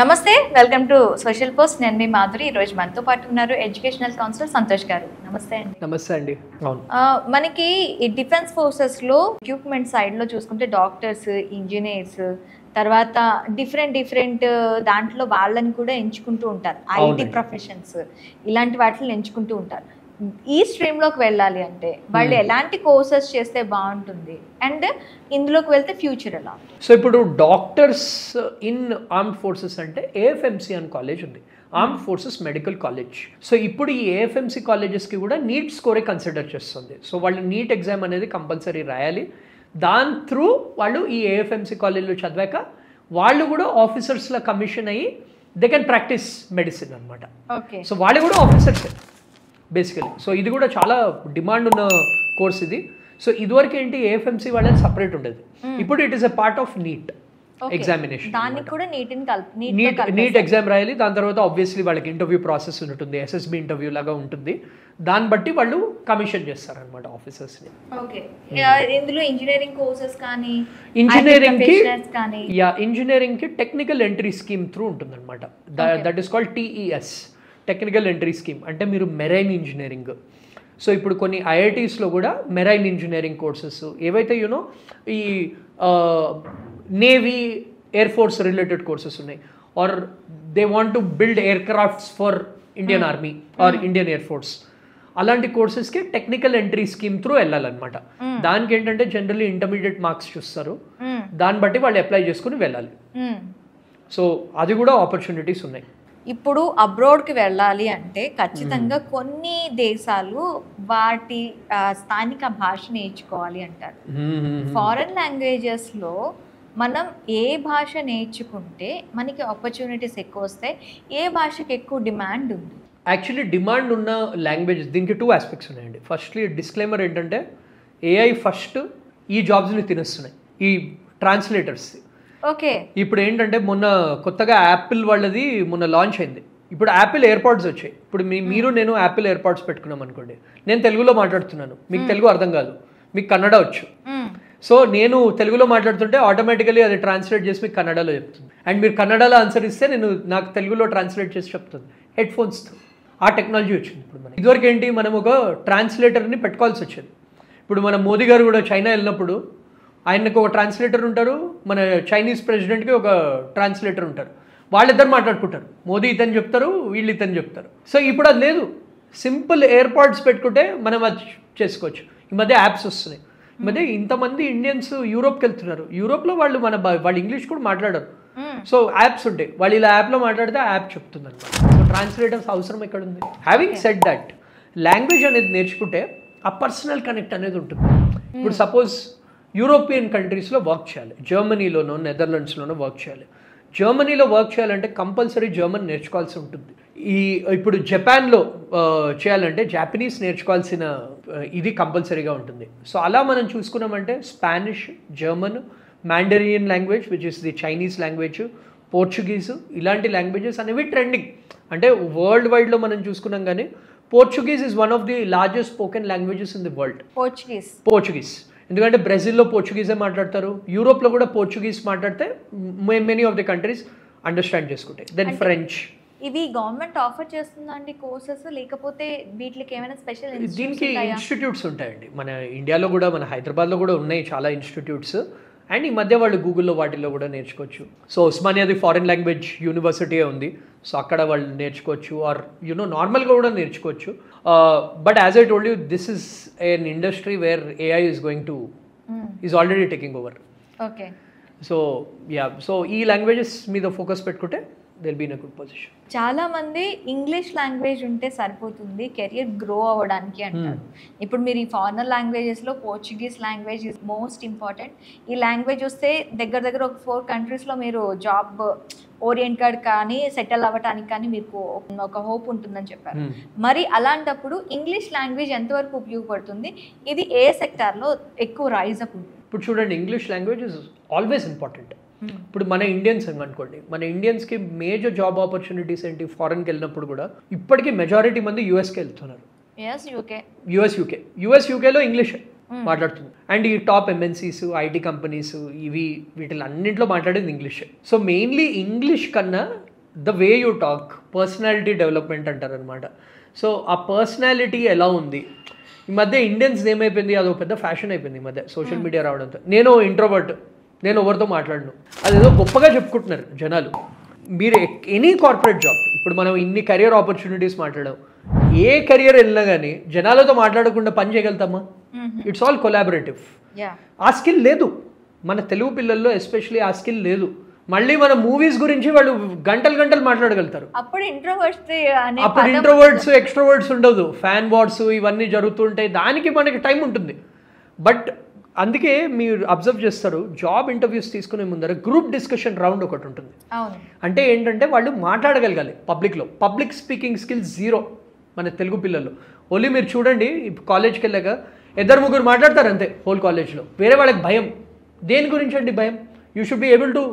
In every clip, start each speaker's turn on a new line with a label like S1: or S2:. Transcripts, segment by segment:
S1: నమస్తే, welcome to social post. నేను మీ మాధురి. ఈరోజు మనతో పాటు ఉన్నారు ఎడ్యుకేషనల్ కౌన్సిలర్ సంతోష్ గారు. నమస్తే అండి.
S2: నమస్తే అండి.
S1: మనకి ఈ డిఫెన్స్ ఫోర్సెస్లో ఎక్విప్మెంట్ సైడ్లో చూసుకుంటే డాక్టర్స్, ఇంజనీర్స్, తర్వాత డిఫరెంట్ దాంట్లో వాళ్ళని కూడా ఎంచుకుంటూ ఉంటారు. ఐటీ ప్రొఫెషన్స్ ఇలాంటి వాటిని ఎంచుకుంటూ ఉంటారు. ఈ స్ట్రీమ్లోకి వెళ్ళాలి అంటే వాళ్ళు ఎలాంటి కోర్సెస్ చేస్తే బాగుంటుంది అండ్ ఇందులోకి వెళ్తే ఫ్యూచర్ ఎలా?
S2: సో ఇప్పుడు డాక్టర్స్ ఇన్ ఆర్మ్డ్ ఫోర్సెస్ అంటే ఏఎఫ్ఎంసి అని కాలేజ్ ఉంది, armed forces medical college. So ఇప్పుడు ఈ ఏఎఫ్ఎంసి కాలేజెస్కి కూడా నీట్ స్కోరే కన్సిడర్ చేస్తుంది. సో వాళ్ళు నీట్ ఎగ్జామ్ అనేది కంపల్సరీ రాయాలి. దాని త్రూ వాళ్ళు ఈ ఏఎఫ్ఎంసి కాలేజ్లో చదివాక వాళ్ళు కూడా ఆఫీసర్స్లో కమిషన్ అయ్యి దే కెన్ ప్రాక్టీస్ మెడిసిన్ అనమాట.
S1: ఓకే,
S2: సో వాళ్ళు కూడా ఆఫీసర్సే బేసికలీ. సో ఇది కూడా చాలా డిమాండ్ ఉన్న కోర్స్ ఇది. సో ఇదివరకు ఏంటి ఏఎఫ్ఎంసి వాళ్ళని సపరేట్ ఉండేది, ఇప్పుడు it is a part of NEET examination.
S1: దానికి కూడా
S2: నీట్ ఎగ్జామ్ రాయాలి. దాని తర్వాత ఆబ్వియస్లీ వాళ్ళకి ఇంటర్వ్యూ ప్రాసెస్ ఉంటుంది, ఎస్ఎస్బి ఇంటర్వ్యూ లాగా ఉంటుంది. దాన్ని బట్టి వాళ్ళు కమిషన్ చేస్తారనమాట ఆఫీసర్స్ని.
S1: ఓకే, ఇందులో ఇంజనీరింగ్ కోర్సెస్ కానీ
S2: ఇంజనీరింగ్కి టెక్నికల్ ఎంట్రీ స్కీమ్ త్రూ ఉంటుంది అనమాట. That is called TES, technical entry scheme. అంటే మీరు మెరైన్ ఇంజనీరింగ్, సో ఇప్పుడు కొన్ని ఐఐటీస్లో కూడా మెరైన్ ఇంజనీరింగ్ కోర్సెస్ ఏవైతే యూనో ఈ navy, air force related courses ఉన్నాయి, or they want to build aircrafts for Indian army or Indian air force, అలాంటి కోర్సెస్కి టెక్నికల్ ఎంట్రీ స్కీమ్ త్రూ వెళ్ళాలన్నమాట. దానికి ఏంటంటే జనరల్లీ ఇంటర్మీడియట్ మార్క్స్ చూస్తారు, దాన్ని బట్టి వాళ్ళు అప్లై చేసుకుని వెళ్ళాలి. సో అది కూడా ఆపర్చునిటీస్ ఉన్నాయి.
S1: ఇప్పుడు అబ్రాడ్కి వెళ్ళాలి అంటే ఖచ్చితంగా కొన్ని దేశాలు వాటి స్థానిక భాష నేర్చుకోవాలి అంటారు. ఫారెన్ లాంగ్వేజెస్లో మనం ఏ భాష నేర్చుకుంటే మనకి ఆపర్చునిటీస్ ఎక్కువ వస్తాయి, ఏ భాషకి ఎక్కువ డిమాండ్ ఉంది?
S2: యాక్చువల్లీ డిమాండ్ ఉన్న లాంగ్వేజెస్ దీనికి 2 ఆస్పెక్ట్స్ ఉన్నాయండి. ఫస్ట్లీ డిస్క్లైమర్ ఏంటంటే ఏఐ ఫస్ట్ ఈ జాబ్స్ని తినేస్తున్నాయి, ఈ ట్రాన్స్లేటర్స్.
S1: ఓకే,
S2: ఇప్పుడు ఏంటంటే మొన్న కొత్తగా యాపిల్ వాళ్ళది మొన్న లాంచ్ అయింది. ఇప్పుడు యాపిల్ ఎయిర్పాడ్స్ వచ్చాయి. ఇప్పుడు మీరు నేను యాపిల్ ఎయిర్పాడ్స్ పెట్టుకున్నాం అనుకోండి, నేను తెలుగులో మాట్లాడుతున్నాను, మీకు తెలుగు అర్థం కాదు, మీకు కన్నడ వచ్చు. సో నేను తెలుగులో మాట్లాడుతుంటే ఆటోమేటికలీ అది ట్రాన్స్లేట్ చేసి మీకు కన్నడలో చెప్తుంది, అండ్ మీరు కన్నడలో ఆన్సర్ ఇస్తే నాకు తెలుగులో ట్రాన్స్లేట్ చేసి చెప్తుంది హెడ్ ఫోన్స్తో. ఆ టెక్నాలజీ వచ్చింది ఇప్పుడు మనకి. ఇదివరకు ఏంటి, మనం ఒక ట్రాన్స్లేటర్ని పెట్టుకోవాల్సి వచ్చేది. ఇప్పుడు మన మోదీ గారు కూడా చైనా వెళ్ళినప్పుడు ఆయనకు ఒక ట్రాన్స్లేటర్ ఉంటారు, మన చైనీస్ ప్రెసిడెంట్కి ఒక ట్రాన్స్లేటర్ ఉంటారు. వాళ్ళిద్దరు మాట్లాడుకుంటారు, మోదీ ఇతను చెప్తారు, వీళ్ళు ఇతను చెప్తారు. సో ఇప్పుడు అది లేదు, సింపుల్ ఎయిర్పాడ్స్ పెట్టుకుంటే మనం అది చేసుకోవచ్చు. ఈ మధ్య యాప్స్ వస్తున్నాయి. ఈ మధ్య ఇంతమంది ఇండియన్స్ యూరోప్కి వెళ్తున్నారు, యూరోప్లో వాళ్ళు ఇంగ్లీష్ కూడా మాట్లాడరు. సో యాప్స్ ఉంటాయి, వాళ్ళు ఇలా యాప్లో మాట్లాడితే ఆ యాప్ చెప్తుంది అనమాట. సో ట్రాన్స్లేటర్స్ అవసరం ఎక్కడ ఉంది? హ్యావింగ్ సెడ్ దట్, లాంగ్వేజ్ అనేది నేర్చుకుంటే ఆ పర్సనల్ కనెక్ట్ అనేది ఉంటుంది. ఇప్పుడు సపోజ్ యూరోపియన్ కంట్రీస్లో వర్క్ చేయాలి, జర్మనీలోనో నెదర్లాండ్స్లోనో వర్క్ చేయాలి. జర్మనీలో వర్క్ చేయాలంటే కంపల్సరీ జర్మన్ నేర్చుకోవాల్సి ఉంటుంది. ఇప్పుడు జపాన్లో చేయాలంటే జాపనీస్ నేర్చుకోవాల్సిన ఇది కంపల్సరీగా ఉంటుంది. సో అలా మనం చూసుకున్నామంటే Spanish, German, Mandarin language which is the Chinese language, Portuguese, ఇలాంటి లాంగ్వేజెస్ అనేవి ట్రెండింగ్. అంటే వరల్డ్ వైడ్లో మనం చూసుకున్నాం కానీ Portuguese is one of the largest spoken languages in the world. Portuguese ఎందుకంటే బ్రెజిల్లో పోర్చుగీసే మాట్లాడతారు, యూరోప్లో కూడా పోర్చుగీస్ మాట్లాడితే many of the countries understand చేసుకుంటాయి. Then French.
S1: ఇవి గవర్నమెంట్ ఆఫర్ చేస్తుందా అండి కోర్సెస్, లేకపోతే వీటికి ఏమైనా స్పెషల్?
S2: దీనికి ఇన్స్టిట్యూట్స్ ఉంటాయండి మన ఇండియాలో కూడా, మన హైదరాబాద్లో కూడా ఉన్నాయి చాలా ఇన్స్టిట్యూట్స్. అండ్ ఈ మధ్య వాళ్ళు గూగుల్లో వాటిల్లో కూడా నేర్చుకోవచ్చు. సో ఉస్మానియాది ఫారిన్ లాంగ్వేజ్ యూనివర్సిటీ ఉంది, సో అక్కడ వాళ్ళు నేర్చుకోవచ్చు, ఆర్ నార్మల్గా కూడా నేర్చుకోవచ్చు. But as I told you, this is an industry where AI is going to is already taking over.
S1: Okay,
S2: so ఈ లాంగ్వేజెస్ మీద ఫోకస్ పెట్టుకుంటే they'll be in a good position.
S1: చాలా మంది ఇంగ్లీష్ లాంగ్వేజ్ ఉంటే సరిపోతుంది కెరియర్ గ్రో అవ్వడానికి అంటారు. ఇప్పుడు మీరు ఈ ఫారినర్ లాంగ్వేజెస్లో Portuguese language is most important. ఈ లాంగ్వేజ్ వస్తే దగ్గర ఒక 4 కంట్రీస్లో మీరు జాబ్ ఓరియంటెడ్ కానీ సెటిల్ అవ్వటానికి కానీ మీకు ఒక హోప్ ఉంటుందని చెప్పారు. మరి అలాంటప్పుడు ఇంగ్లీష్ లాంగ్వేజ్ ఎంతవరకు ఉపయోగపడుతుంది? ఇది ఏ సెక్టార్లో ఎక్కువ రైజ్ అప్ ఉంటుంది?
S2: ఇప్పుడు చూడండి, English language is always important. ఇప్పుడు మన ఇండియన్స్ అనుకోండి, మన ఇండియన్స్కి మేజర్ జాబ్ ఆపర్చునిటీస్ ఏంటి? ఫారెన్కి వెళ్ళినప్పుడు కూడా ఇప్పటికీ మెజారిటీ మంది యూఎస్కి వెళ్తున్నారు. యుఎస్ యూకేలో ఇంగ్లీష్ మాట్లాడుతుంది. అండ్ ఈ టాప్ ఎంఎన్సీస్, ఐటీ కంపెనీస్, వీటిలో అన్నింటిలో మాట్లాడేది ఇంగ్లీష్. సో మెయిన్లీ ఇంగ్లీష్ కన్నా the way you talk, personality development అంటారు అనమాట. సో ఆ పర్సనాలిటీ ఎలా ఉంది, ఈ మధ్య ఇండియన్స్ ఏమైపోయింది, అదొక పెద్ద ఫ్యాషన్ అయిపోయింది ఈ మధ్య సోషల్ మీడియా రావడంతో. నేను ఇంట్రోవర్ట్, నేను ఎవరితో మాట్లాడను, అదేదో గొప్పగా చెప్పుకుంటున్నారు జనాలు. మీరు ఎనీ కార్పొరేట్ జాబ్, ఇప్పుడు మనం ఇన్ని కెరియర్ ఆపర్చునిటీస్ మాట్లాడాం, ఏ కెరియర్ వెళ్ళినా కానీ జనాలతో మాట్లాడకుండా పని చేయగలుగుతామా? It's all collaborative. ఆ స్కిల్ లేదు మన తెలుగు పిల్లల్లో, ఎస్పెషలీ ఆ స్కిల్ లేదు. మళ్ళీ మన మూవీస్ గురించి వాళ్ళు గంటలు గంటలు మాట్లాడగలుగుతారు.
S1: అప్పుడు
S2: ఇంట్రోవర్ట్స్ ఎక్స్ట్రోవర్ట్స్ ఉండదు, ఫ్యాన్ వార్స్ ఇవన్నీ జరుగుతుంటాయి, దానికి మనకి టైం ఉంటుంది. బట్ అందుకే మీరు అబ్జర్వ్ చేస్తారు, జాబ్ ఇంటర్వ్యూస్ తీసుకునే ముందర గ్రూప్ డిస్కషన్ రౌండ్ ఒకటి ఉంటుంది. అంటే ఏంటంటే వాళ్ళు మాట్లాడగలగాలి పబ్లిక్లో. పబ్లిక్ స్పీకింగ్ స్కిల్స్ జీరో మన తెలుగు పిల్లల్లో. ఓన్లీ మీరు చూడండి, కాలేజ్కి వెళ్ళాక 2-3 మాట్లాడతారు అంతే హోల్ కాలేజ్లో. వేరే వాళ్ళకి భయం. దేని గురించి అండి భయం? You should be able to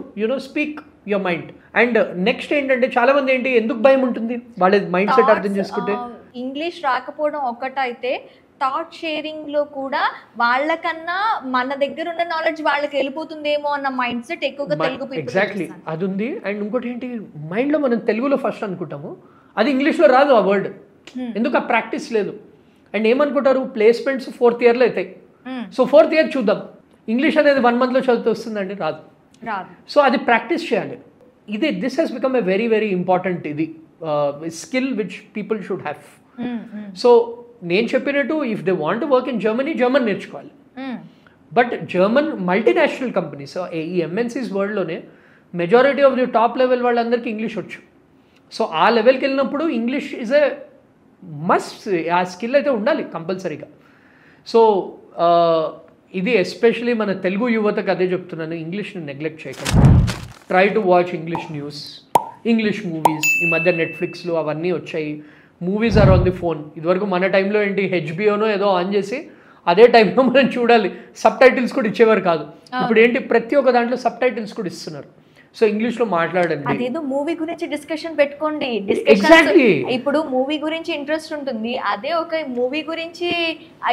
S2: speak your mind. And next ఏంటంటే చాలా మంది ఏంటి, ఎందుకు భయం ఉంటుంది, వాళ్ళ మైండ్ సెట్ అర్థం చేసుకుంటే.
S1: ఇంగ్లీష్ రాకపోవడం ఒకటైతే థాట్ షేరింగ్ లో కూడా వాళ్ళకన్నా మన దగ్గర ఉన్న నాలెడ్జ్ వాళ్ళకి వెళ్ళిపోతుందేమో అన్న మైండ్ సెట్ ఎక్కువగా తెలుగు పీపుల్.
S2: ఎగ్జాక్ట్లీ అది ఉంది. అండ్ ఇంకోటి ఏంటి, మైండ్లో మనం తెలుగులో ఫస్ట్ అనుకుంటాము, అది ఇంగ్లీష్లో రాదు ఆ వర్డ్. ఎందుకు? ఆ ప్రాక్టీస్ లేదు. అండ్ ఏమనుకుంటారు, ప్లేస్మెంట్స్ 4th ఇయర్లో అవుతాయి, సో 4th ఇయర్ చూద్దాం. ఇంగ్లీష్ అనేది 1 monthలో చదివితే వస్తుందండి? రాదు. సో అది ప్రాక్టీస్ చేయాలి. This has become a very very important skill which people should have. So నేను చెప్పినట్టు, if they want to work in Germany, German నేర్చుకోవాలి. బట్ జర్మన్ మల్టీనేషనల్ కంపెనీస్, ఈ ఎంఎన్సీస్ వరల్డ్లోనే majority of the top level వాళ్ళందరికీ English వచ్చు. So ఆ లెవెల్కి వెళ్ళినప్పుడు ఇంగ్లీష్ ఈజ్ ఎ మస్ట్. ఆ స్కిల్ అయితే ఉండాలి కంపల్సరీగా. సో ఇది ఎస్పెషలీ మన తెలుగు యువతకు అదే చెప్తున్నాను, ఇంగ్లీష్ని నెగ్లెక్ట్ చేయకండి. Try to watch English news, English movies. ఈ మధ్య నెట్ఫ్లిక్స్లో అవన్నీ వచ్చాయి. Movies or on the phone. ఇదివరకు మన టైంలో ఏంటి, హెచ్బిఓనో ఏదో ఆన్ చేసి అదే టైంలో మనం చూడాలి, సబ్ టైటిల్స్ కూడా ఇచ్చేవారు కాదు. ఇప్పుడు ఏంటి, ప్రతి ఒక్క దాంట్లో సబ్ టైటిల్స్ కూడా ఇస్తున్నారు. సో ఇంగ్లీష్లో మాట్లాడండి.
S1: అదేదో మూవీ గురించి డిస్కషన్ పెట్టుకోండి.
S2: ఎగ్జాక్ట్లీ.
S1: ఇప్పుడు మూవీ గురించి ఇంట్రెస్ట్ ఉంటుంది, అదే ఒక మూవీ గురించి,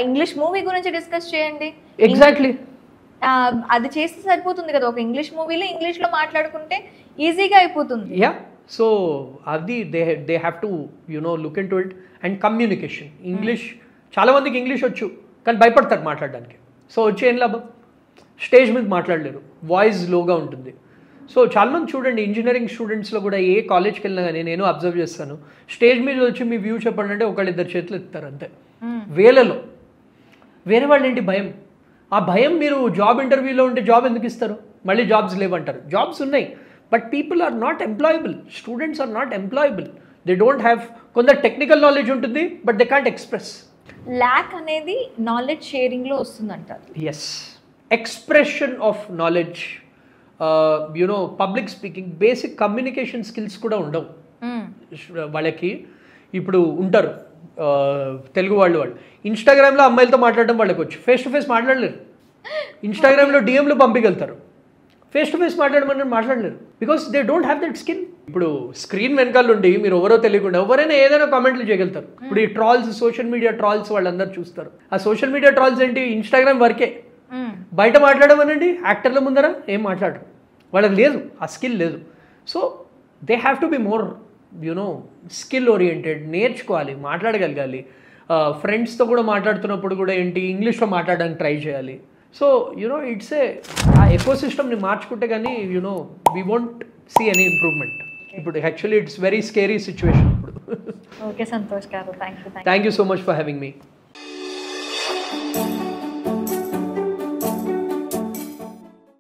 S1: ఇంగ్లీష్ మూవీ గురించి డిస్కస్ చేయండి.
S2: ఎగ్జాక్ట్లీ.
S1: అది చేస్తే సరిపోతుంది కదా. ఒక ఇంగ్లీష్ మూవీలో ఇంగ్లీష్లో మాట్లాడుకుంటే ఈజీగా అయిపోతుంది.
S2: యా. సో అది they have to look in to it. And communication, English చాలా మందికి ఇంగ్లీష్ వచ్చు కానీ భయపడతారు మాట్లాడడానికి. సో వచ్చి ఏం లాభం, స్టేజ్ మీద మాట్లాడలేరు, వాయిస్ లోగా ఉంటుంది. సో చాలామంది చూడండి, ఇంజనీరింగ్ స్టూడెంట్స్లో కూడా ఏ కాలేజ్కి వెళ్ళినా కానీ నేను అబ్జర్వ్ చేస్తాను, స్టేజ్ మీద వచ్చి మీ వ్యూ చెప్పండి అంటే 1-2 చేతులు ఎత్తారు అంతే, వేలలో. వేరే వాళ్ళు ఏంటి, భయం. ఆ భయం మీరు జాబ్ ఇంటర్వ్యూలో ఉంటే జాబ్ ఎందుకు ఇస్తారు? మళ్ళీ జాబ్స్ లేవంటారు. జాబ్స్ ఉన్నాయి, but people are not employable. Students are not employable. They don't have, కొంత టెక్నికల్ నాలెడ్జ్ ఉంటుంది but they can't express.
S1: Lack అనేది నాలెడ్జ్ షేరింగ్లో వస్తుందంటారు.
S2: Yes, expression of knowledge, public speaking, basic communication skills కూడా ఉండవు వాళ్ళకి. ఇప్పుడు ఉంటారు తెలుగు వాళ్ళు ఇన్స్టాగ్రామ్లో అమ్మాయిలతో మాట్లాడడం వాళ్ళకి వచ్చు, ఫేస్ టు ఫేస్ మాట్లాడలేరు. ఇన్స్టాగ్రామ్లో డిఎంలు పంపించగలుగుతారు, ఫేస్ టు ఫేస్ మాట్లాడమని మాట్లాడలేరు, because they don't have that skill. ఇప్పుడు స్క్రీన్ వెనకాల ఉండి మీరు ఎవరో తెలియకుండా ఎవరైనా ఏదైనా కామెంట్లు చేయగలుగుతారు. ఇప్పుడు ఈ ట్రాల్స్, సోషల్ మీడియా ట్రాల్స్ వాళ్ళందరూ చూస్తారు. ఆ సోషల్ మీడియా ట్రాల్స్ ఏంటి, ఇన్స్టాగ్రామ్ వరకే. బయట మాట్లాడమనండి, యాక్టర్ల ముందర ఏం మాట్లాడరు, వాళ్ళకి లేదు, ఆ స్కిల్ లేదు. So they have to be more skill oriented. నేర్చుకోవాలి, మాట్లాడగలగాలి. ఫ్రెండ్స్తో కూడా మాట్లాడుతున్నప్పుడు కూడా ఏంటి, ఇంగ్లీష్లో మాట్లాడడానికి ట్రై చేయాలి. సో ఇట్స్ ఆ ఎకో సిస్టమ్ని మార్చుకుంటే కానీ we won't see any improvement. ఇప్పుడు actually it's very scary situation ఇప్పుడు.
S1: Okay Santosh garu,
S2: thank you so much for having me.